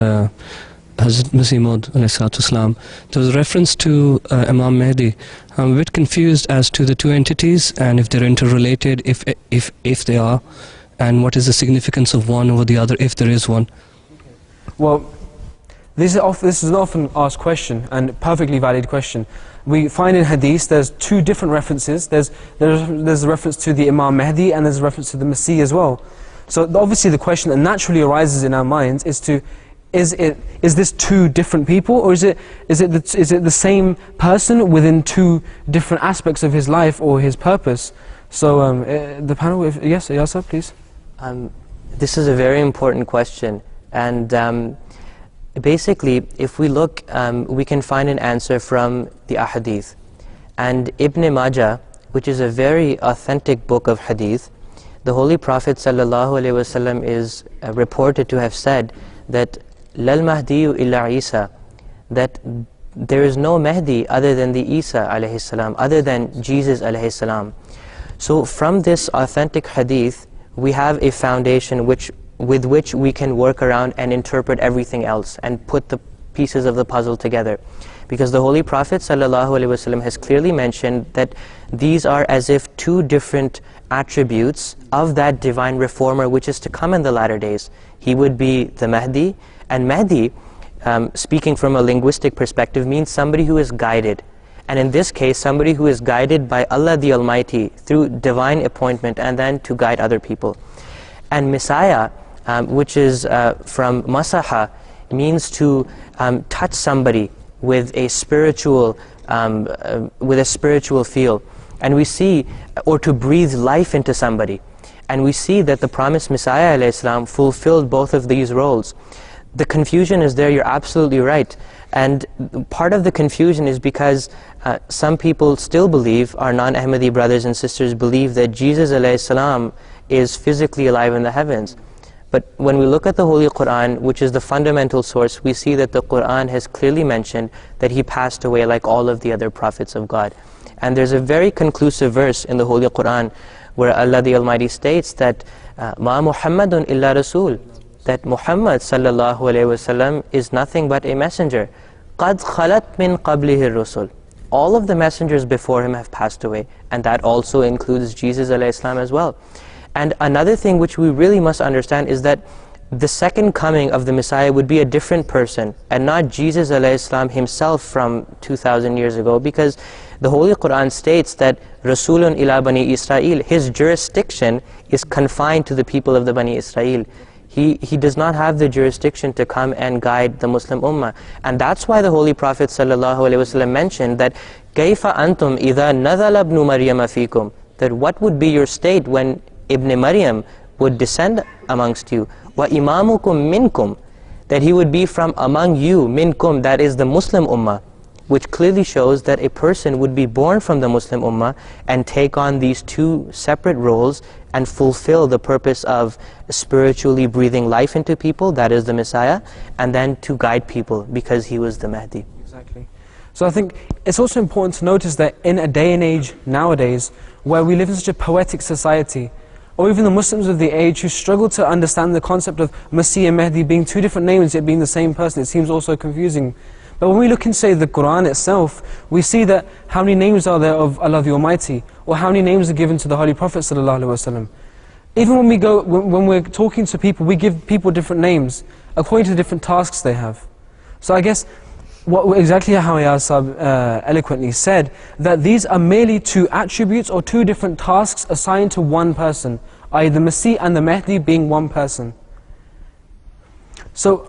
Hazrat Masih Maud ﷺ, there was a reference to Imam Mahdi. I'm a bit confused as to the two entities and if they're interrelated, if they are, and what is the significance of one over the other, if there is one. Well, this is an often asked question, and a perfectly valid question. We find in hadith there's two different references. There's a reference to the Imam Mahdi and there's a reference to the Masih as well. So obviously the question that naturally arises in our minds is this two different people, or is it the same person within two different aspects of his life or his purpose? So the panel, yes, Essa, please. This is a very important question, and basically, if we look, we can find an answer from the ahadith. And Ibn Majah, which is a very authentic book of hadith, the Holy Prophet ﷺ is reported to have said that Lal Mahdiyu illa Isa, that there is no Mahdi other than the Isa alayhi salam, other than Jesus alayhi salam. So from this authentic hadith, we have a foundation with which we can work around and interpret everything else and put the pieces of the puzzle together. Because the Holy Prophet ﷺ has clearly mentioned that these are as if two different attributes of that divine reformer which is to come in the latter days. He would be the Mahdi, and Mahdi, speaking from a linguistic perspective, means somebody who is guided. And in this case, somebody who is guided by Allah the Almighty through divine appointment and then to guide other people. And Messiah, which is from Masaha, means to touch somebody with a spiritual feel. And we see, or to breathe life into somebody. And we see that the promised Messiah ﷺ fulfilled both of these roles. The confusion is there, you're absolutely right. And part of the confusion is because some people still believe, our non-Ahmadi brothers and sisters believe that Jesus ﷺ is physically alive in the heavens. But when we look at the Holy Quran, which is the fundamental source, we see that the Quran has clearly mentioned that he passed away like all of the other prophets of God. And there's a very conclusive verse in the Holy Quran where Allah the Almighty states that Ma Muhammadun illa Rasul, that Muhammad sallallahu alayhi wasallam is nothing but a messenger. Qad khalat min qablihi rusul. All of the messengers before him have passed away, and that also includes Jesus alayhi salam as well. And another thing which we really must understand is that the second coming of the Messiah would be a different person, and not Jesus alayhi salam himself from 2,000 years ago, because the Holy Quran states that Rasulun ila Bani Israel, his jurisdiction is confined to the people of the Bani Israel. He does not have the jurisdiction to come and guide the Muslim Ummah. And that's why the Holy Prophet ﷺ mentioned that كَيْفَ أَنْتُمْ إِذَا نَذَلَ ابْنُ مَرْيَمَ فِيكُمْ, that what would be your state when Ibn Mariam would descend amongst you. وَإِمَامُكُمْ مِنْكُمْ, that he would be from among you, minkum, that is the Muslim Ummah, which clearly shows that a person would be born from the Muslim Ummah and take on these two separate roles and fulfill the purpose of spiritually breathing life into people, that is the Messiah, and then to guide people because he was the Mahdi. Exactly. So I think it's also important to notice that in a day and age nowadays where we live in such a poetic society, or even the Muslims of the age who struggle to understand the concept of Masih and Mahdi being two different names yet being the same person, it seems also confusing. But when we look into, say, the Quran itself, we see that how many names are there of Allah the Almighty, or how many names are given to the Holy Prophet ﷺ. Even when we're talking to people, we give people different names according to the different tasks they have. So I guess exactly how Essa eloquently said, that these are merely two attributes or two different tasks assigned to one person, i.e. the Masih and the Mahdi being one person. So